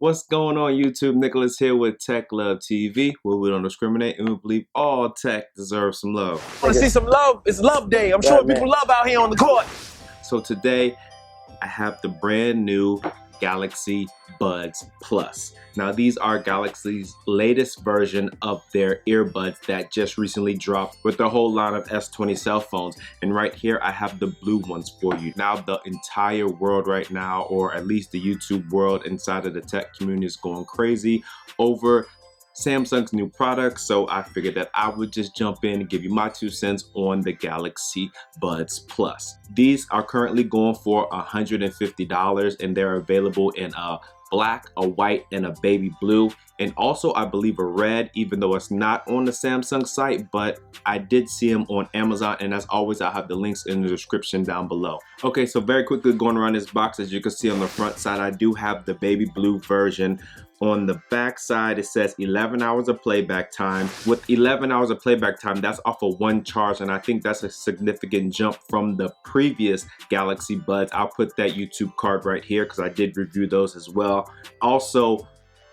What's going on YouTube? Nicholas here with Tech Love TV, where we don't discriminate and we believe all tech deserves some love. Want to see some love? It's Love Day. I'm showing people love out here on the court. So today, I have the brand new Galaxy Buds Plus. Now these are Galaxy's latest version of their earbuds that just recently dropped with their whole line of S20 cell phones. And right here I have the blue ones for you. Now the entire world right now, or at least the YouTube world inside of the tech community, is going crazy over Samsung's new product, so I figured that I would just jump in and give you my 2 cents on the Galaxy Buds Plus. These are currently going for $150 and they're available in a black, a white, and a baby blue, and also I believe a red, even though it's not on the Samsung site, but I did see them on Amazon, and as always I'll have the links in the description down below. Okay, so very quickly going around this box, as you can see on the front side, I do have the baby blue version. On the back side, it says 11 hours of playback time. With 11 hours of playback time, that's off of one charge, and I think that's a significant jump from the previous Galaxy Buds. I'll put that YouTube card right here because I did review those as well. Also,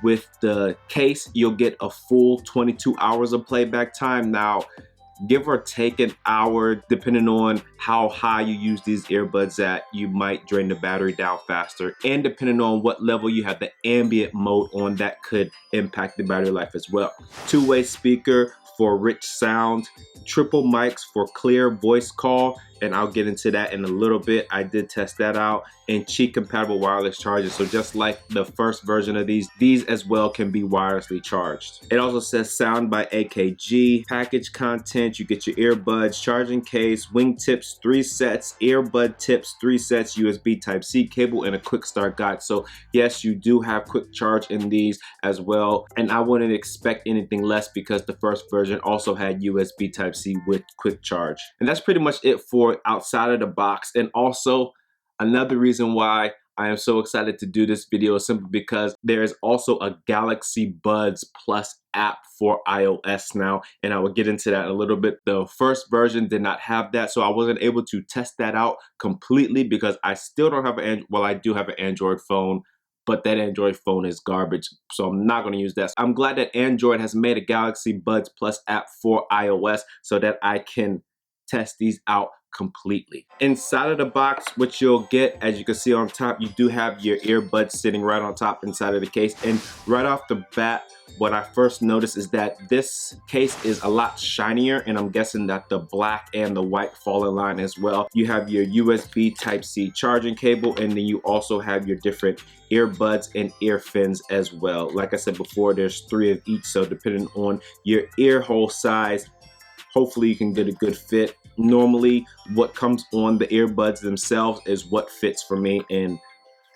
with the case, you'll get a full 22 hours of playback time. Now, give or take an hour, depending on how high you use these earbuds at, you might drain the battery down faster, and depending on what level you have the ambient mode on, that could impact the battery life as well. Two-way speaker for rich sound, triple mics for clear voice call, and I'll get into that in a little bit. I did test that out, and Qi compatible wireless chargers. So just like the first version of these as well can be wirelessly charged. It also says sound by AKG, package content, you get your earbuds, charging case, wingtips 3 sets, earbud tips 3 sets, USB Type-C cable, and a quick start guide. So yes, you do have quick charge in these as well, and I wouldn't expect anything less because the first version also had USB Type-C with quick charge. And that's pretty much it for outside of the box. And also another reason why I am so excited to do this video is simply because there is also a Galaxy Buds Plus app for iOS now, and I will get into that in a little bit. The first version did not have that, so I wasn't able to test that out completely because I still don't have an well, I do have an Android phone, but that Android phone is garbage, so I'm not going to use that. I'm glad that Android has made a Galaxy Buds Plus app for iOS so that I can test these out completely. Inside of the box, what you'll get, as you can see on top, you do have your earbuds sitting right on top inside of the case. And right off the bat, what I first noticed is that this case is a lot shinier, and I'm guessing that the black and the white fall in line as well. You have your USB Type-C charging cable, and then you also have your different earbuds and ear fins as well. Like I said before, there's 3 of each, so depending on your ear hole size, hopefully you can get a good fit. Normally, what comes on the earbuds themselves is what fits for me, and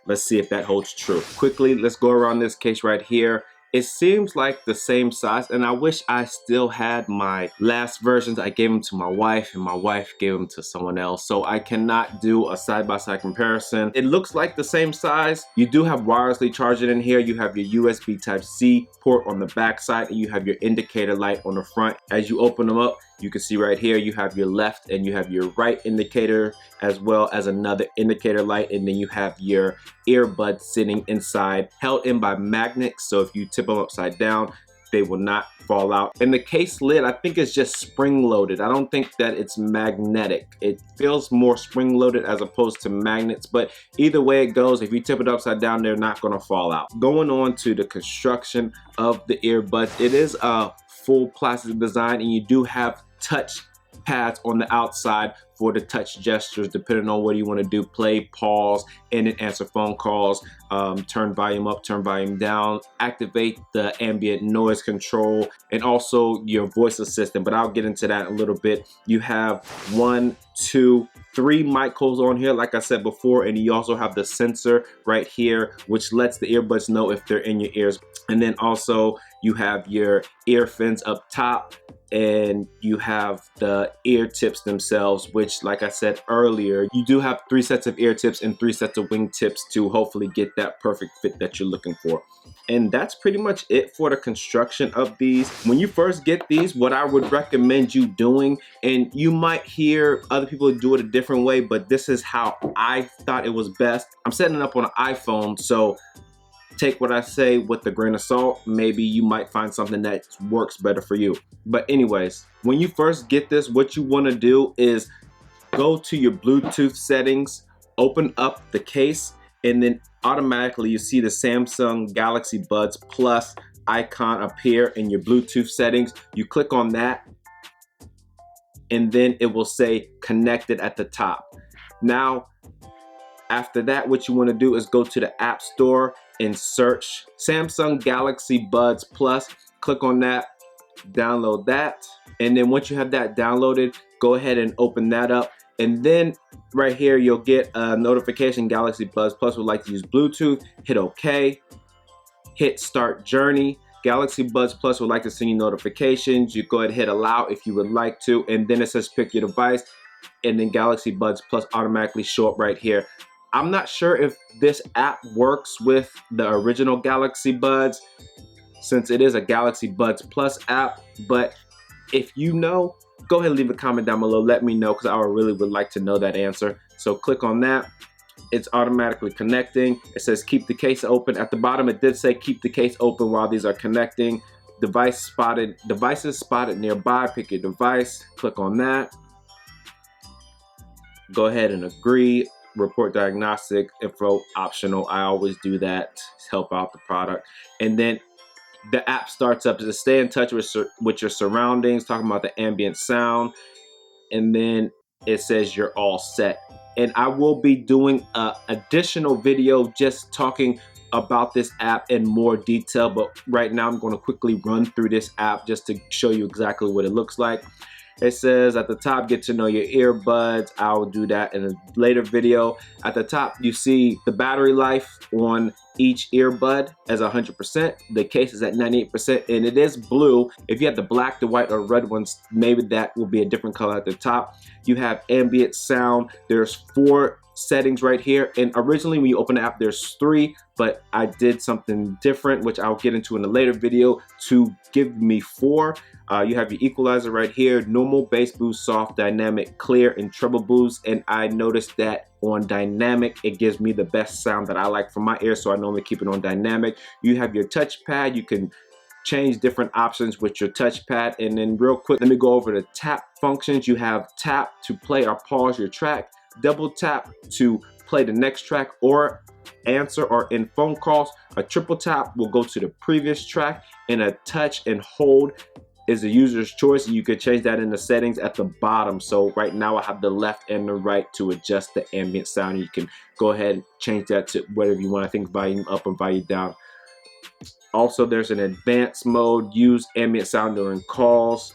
let's see if that holds true. Quickly, let's go around this case right here. It seems like the same size, and I wish I still had my last versions. I gave them to my wife, and my wife gave them to someone else, so I cannot do a side-by-side comparison. It looks like the same size. You do have wirelessly charging in here. You have your USB Type-C port on the back side, and you have your indicator light on the front. As you open them up, you can see right here, you have your left and you have your right indicator, as well as another indicator light, and then you have your earbuds sitting inside, held in by magnets, so if you tip them upside down, they will not fall out. And the case lid, I think it's just spring-loaded. I don't think that it's magnetic. It feels more spring-loaded as opposed to magnets, but either way it goes, if you tip it upside down, they're not gonna fall out. Going on to the construction of the earbuds, it is a full plastic design, and you do have touch pads on the outside for the touch gestures, depending on what you want to do: play, pause, and then answer phone calls, turn volume up, turn volume down, activate the ambient noise control, and also your voice assistant, but I'll get into that in a little bit. You have 1, 2, 3 mic holes on here, like I said before, and you also have the sensor right here, which lets the earbuds know if they're in your ears. And then also you have your ear fins up top, and you have the ear tips themselves, which, like I said earlier, you do have 3 sets of ear tips and 3 sets of wing tips to hopefully get that perfect fit that you're looking for. And that's pretty much it for the construction of these. When you first get these, what I would recommend you doing, and you might hear other people do it a different way, but this is how I thought it was best. I'm setting it up on an iPhone, so take what I say with a grain of salt. Maybe you might find something that works better for you. But anyways, when you first get this, what you want to do is go to your Bluetooth settings, open up the case, and then automatically you see the Samsung Galaxy Buds Plus icon appear in your Bluetooth settings. You click on that, and then it will say connected at the top. Now, after that, what you want to do is go to the App Store and search Samsung Galaxy Buds Plus. Click on that, download that, and then once you have that downloaded, go ahead and open that up. And then right here, you'll get a notification, Galaxy Buds Plus would like to use Bluetooth. Hit OK, hit Start Journey. Galaxy Buds Plus would like to send you notifications. You go ahead and hit allow if you would like to, and then it says pick your device, and then Galaxy Buds Plus automatically show up right here. I'm not sure if this app works with the original Galaxy Buds, since it is a Galaxy Buds Plus app, but if you know, go ahead and leave a comment down below. Let me know, because I really would like to know that answer. So click on that. It's automatically connecting. It says keep the case open. At the bottom, it did say keep the case open while these are connecting. Devices spotted nearby. Pick your device. Click on that. Go ahead and agree. Report diagnostic info optional. I always do that to help out the product. And then the app starts up to stay in touch with your surroundings, talking about the ambient sound. And then it says you're all set. And I will be doing an additional video just talking about this app in more detail. But right now I'm going to quickly run through this app just to show you exactly what it looks like. It says at the top, get to know your earbuds. I'll do that in a later video. At the top, you see the battery life on each earbud as 100%. The case is at 98%, and it is blue. If you have the black, the white, or red ones, maybe that will be a different color at the top. You have ambient sound. There's 4 settings right here, and originally when you open the app there's 3, but I did something different, which I'll get into in a later video, to give me 4. You have your equalizer right here, normal, bass boost, soft, dynamic, clear, and treble boost. And I noticed that on dynamic it gives me the best sound that I like for my ear, so I normally keep it on dynamic. You have your touchpad. You can change different options with your touchpad. And then real quick, let me go over the tap functions. You have tap to play or pause your track, double tap to play the next track or answer or in phone calls. A triple tap will go to the previous track, and a touch and hold is the user's choice. You could change that in the settings at the bottom. So right now I have the left and the right to adjust the ambient sound. You can go ahead and change that to whatever you want. I think volume up and volume down. Also, there's an advanced mode, use ambient sound during calls,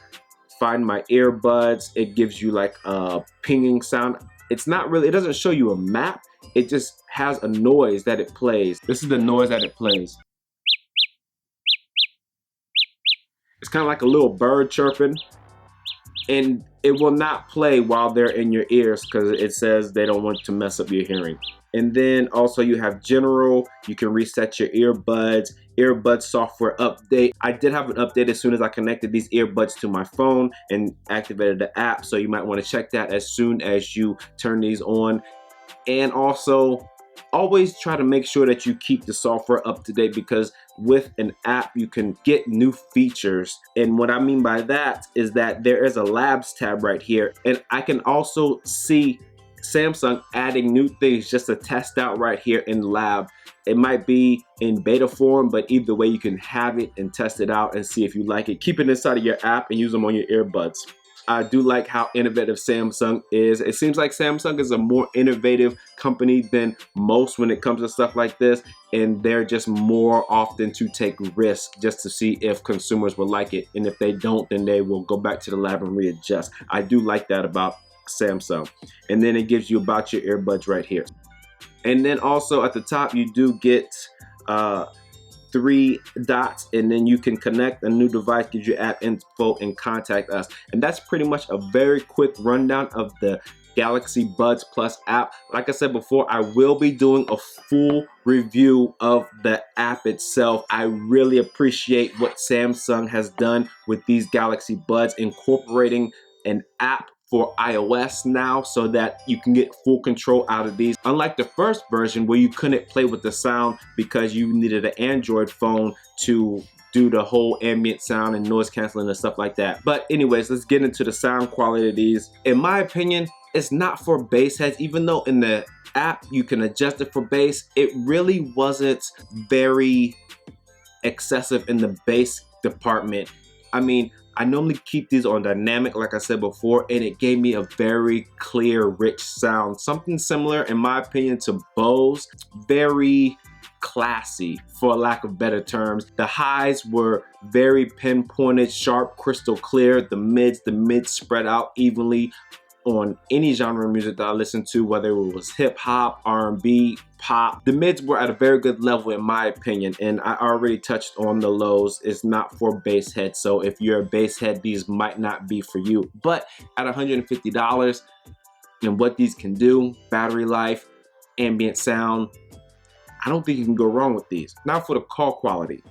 find my earbuds. It gives you like a pinging sound. It's not really, it doesn't show you a map. It just has a noise that it plays. This is the noise that it plays. It's kind of like a little bird chirping, and it will not play while they're in your ears because it says they don't want to mess up your hearing. And then also you have general, you can reset your earbud software update. I did have an update as soon as I connected these earbuds to my phone and activated the app, so you might want to check that as soon as you turn these on. And also, always try to make sure that you keep the software up to date, because with an app you can get new features. And what I mean by that is that there is a labs tab right here, and I can also see Samsung adding new things just to test out right here in lab. It might be in beta form, but either way you can have it and test it out and see if you like it. Keep it inside of your app and use them on your earbuds. I do like how innovative Samsung is. It seems like Samsung is a more innovative company than most when it comes to stuff like this, and they're just more often to take risks just to see if consumers will like it. And if they don't, then they will go back to the lab and readjust. I do like that about Samsung. And then it gives you about your earbuds right here. And then also at the top you do get 3 dots, and then you can connect a new device, gives you app info, and contact us. And that's pretty much a very quick rundown of the Galaxy Buds Plus app. Like I said before, I will be doing a full review of the app itself. I really appreciate what Samsung has done with these Galaxy Buds, incorporating an app for iOS now, so that you can get full control out of these. Unlike the first version where you couldn't play with the sound because you needed an Android phone to do the whole ambient sound and noise canceling and stuff like that. But anyways, let's get into the sound quality of these. In my opinion, it's not for bass heads, even though in the app you can adjust it for bass. It really wasn't very excessive in the bass department. I mean, I normally keep these on dynamic, like I said before, and it gave me a very clear, rich sound. Something similar, in my opinion, to Bose. Very classy, for lack of better terms. The highs were very pinpointed, sharp, crystal clear. The mids spread out evenly on any genre of music that I listened to, whether it was hip hop, R&B, pop. The mids were at a very good level in my opinion, and I already touched on the lows. It's not for bass heads, so if you're a bass head, these might not be for you. But at $150 and what these can do, battery life, ambient sound, I don't think you can go wrong with these. Now for the call quality.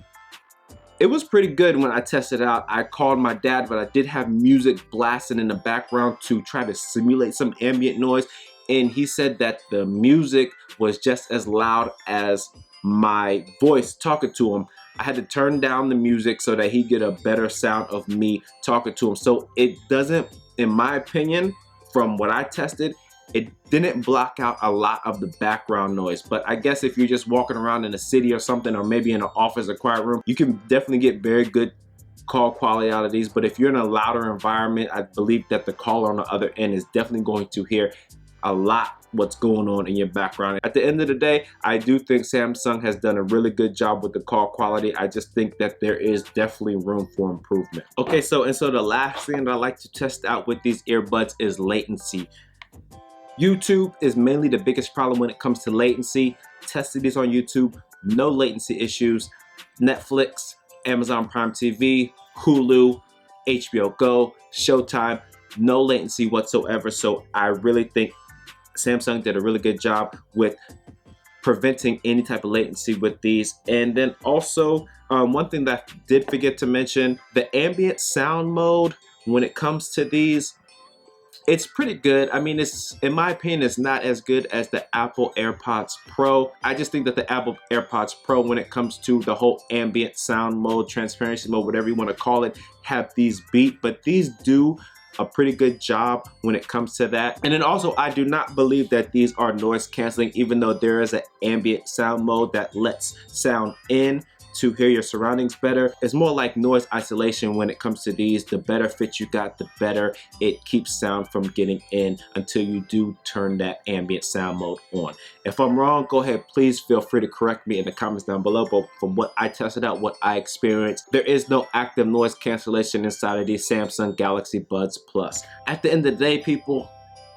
It was pretty good when I tested it out. I called my dad, but I did have music blasting in the background to try to simulate some ambient noise. And he said that the music was just as loud as my voice talking to him. I had to turn down the music so that he get a better sound of me talking to him. So it doesn't, in my opinion, from what I tested, it didn't block out a lot of the background noise. But I guess if you're just walking around in a city or something, or maybe in an office or quiet room, you can definitely get very good call quality out of these. But if you're in a louder environment, I believe that the caller on the other end is definitely going to hear a lot what's going on in your background. At the end of the day, I do think Samsung has done a really good job with the call quality. I just think that there is definitely room for improvement. Okay, so the last thing that I like to test out with these earbuds is latency. YouTube is mainly the biggest problem when it comes to latency. Tested these on YouTube, no latency issues. Netflix, Amazon Prime TV, Hulu, HBO Go, Showtime, no latency whatsoever. So I really think Samsung did a really good job with preventing any type of latency with these. And then also, one thing that I did forget to mention, the ambient sound mode, when it comes to these, it's pretty good. I mean, it's, in my opinion, it's not as good as the Apple AirPods Pro. I just think that the Apple AirPods Pro, when it comes to the whole ambient sound mode, transparency mode, whatever you want to call it, have these beat, but these do a pretty good job when it comes to that. And then also, I do not believe that these are noise canceling, even though there is an ambient sound mode that lets sound in to hear your surroundings better. It's more like noise isolation when it comes to these. The better fit you got, the better it keeps sound from getting in until you do turn that ambient sound mode on. If I'm wrong, go ahead, please feel free to correct me in the comments down below. But from what I tested out, what I experienced, there is no active noise cancellation inside of these Samsung Galaxy Buds Plus. At the end of the day, people,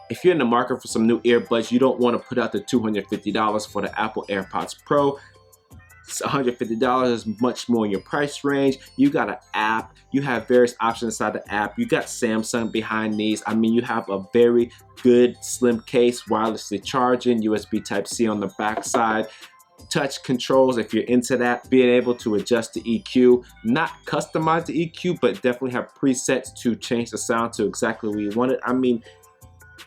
if you're in the market for some new earbuds, you don't want to put out the $250 for the Apple AirPods Pro. $150 is much more in your price range. You got an app, you have various options inside the app, you got Samsung behind these. I mean, you have a very good slim case, wirelessly charging, USB Type-C on the back side, touch controls if you're into that, being able to adjust the EQ, not customize the EQ, but definitely have presets to change the sound to exactly what you want it. I mean,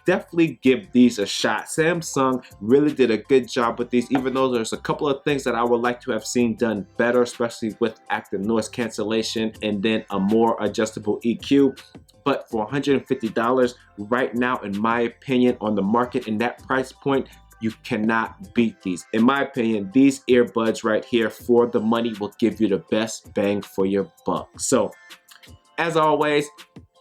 definitely give these a shot. Samsung really did a good job with these, even though there's a couple of things that I would like to have seen done better, especially with active noise cancellation and then a more adjustable EQ. But for $150 right now, in my opinion, on the market in that price point, you cannot beat these. In my opinion, these earbuds right here for the money will give you the best bang for your buck. So, as always,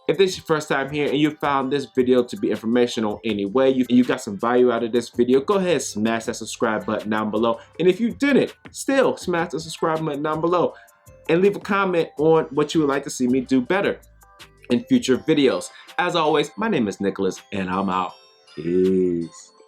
if this is your first time here and you found this video to be informational in any way, you got some value out of this video, go ahead and smash that subscribe button down below. And if you didn't, still smash the subscribe button down below and leave a comment on what you would like to see me do better in future videos. As always, my name is Nicholas and I'm out. Peace.